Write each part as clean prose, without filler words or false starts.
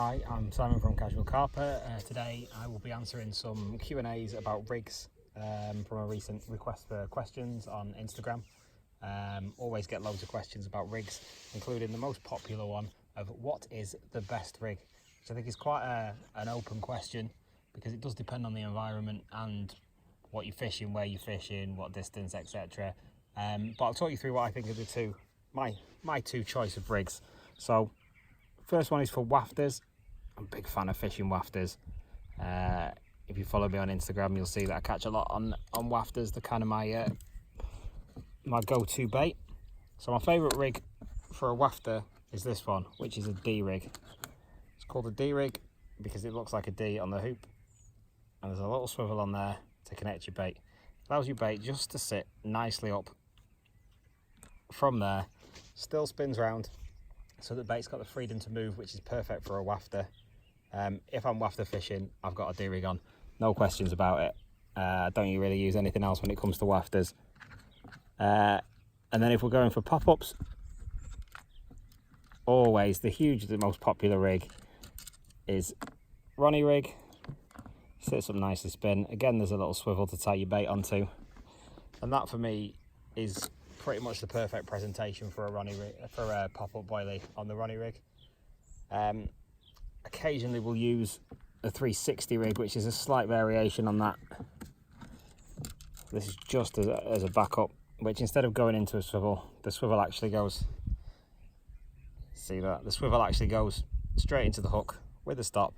Hi, I'm Simon from Casual Carper. Today I will be answering some Q&As about rigs from a recent request for questions on Instagram. Always get loads of questions about rigs, including the most popular one of what is the best rig, which I think is quite an open question because it does depend on the environment and what you're fishing, where you're fishing, what distance, etc. But I'll talk you through what I think are my two choice of rigs. So first one is for Wafters. I'm a big fan of fishing Wafters. If you follow me on Instagram, you'll see that I catch a lot on Wafters. They're kind of my go-to bait. So my favourite rig for a Wafter is this one, which is a D rig. It's called a D rig because it looks like a D on the hoop, and there's a little swivel on there to connect your bait. Allows your bait just to sit nicely up from there, still spins round, so the bait's got the freedom to move, which is perfect for a Wafter. If I'm Wafter fishing, I've got a D rig on, no questions about it. Don't really use anything else when it comes to Wafters. And then if we're going for pop-ups, always the most popular rig is Ronnie Rig. Sits up nicely spin. Again, there's a little swivel to tie your bait onto, and that for me is pretty much the perfect presentation for a Ronnie rig, for a pop-up boilie on the Ronnie Rig. Occasionally we'll use a 360 rig, which is a slight variation on that. This is just as a backup, which instead of going into a swivel, the swivel actually goes, see that? The swivel actually goes straight into the hook with a stop,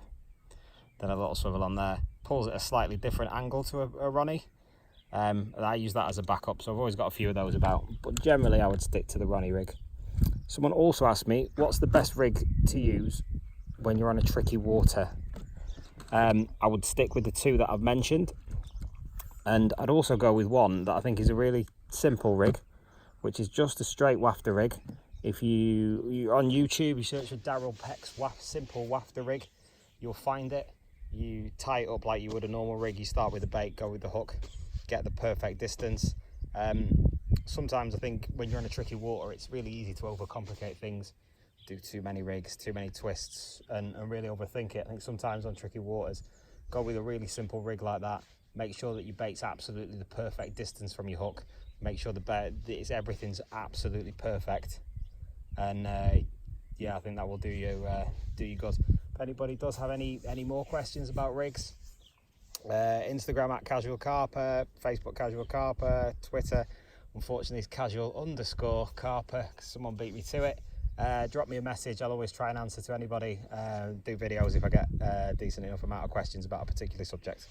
then a little swivel on there, pulls at a slightly different angle to a Ronnie. And I use that as a backup, so I've always got a few of those about, but generally I would stick to the Ronnie Rig. Someone also asked me, what's the best rig to use when you're on a tricky water? I would stick with the two that I've mentioned, and I'd also go with one that I think is a really simple rig, which is just a straight Wafter rig. If you're on YouTube, you search for Daryl Peck's simple Wafter rig, you'll find it. You tie it up like you would a normal rig. You start with the bait, go with the hook, get the perfect distance. Sometimes I think when you're in a tricky water, it's really easy to overcomplicate things, do too many rigs, too many twists, and really overthink it. I think sometimes on tricky waters, go with a really simple rig like that. Make sure that your bait's absolutely the perfect distance from your hook. Make sure the bait, everything's absolutely perfect, and yeah, I think that will do you good. If anybody does have any more questions about rigs, Instagram at Casual Carper, Facebook Casual Carper, Twitter unfortunately it's casual_Carper because someone beat me to it. Drop me a message. I'll always try and answer to anybody. Do videos if I get a decent enough amount of questions about a particular subject.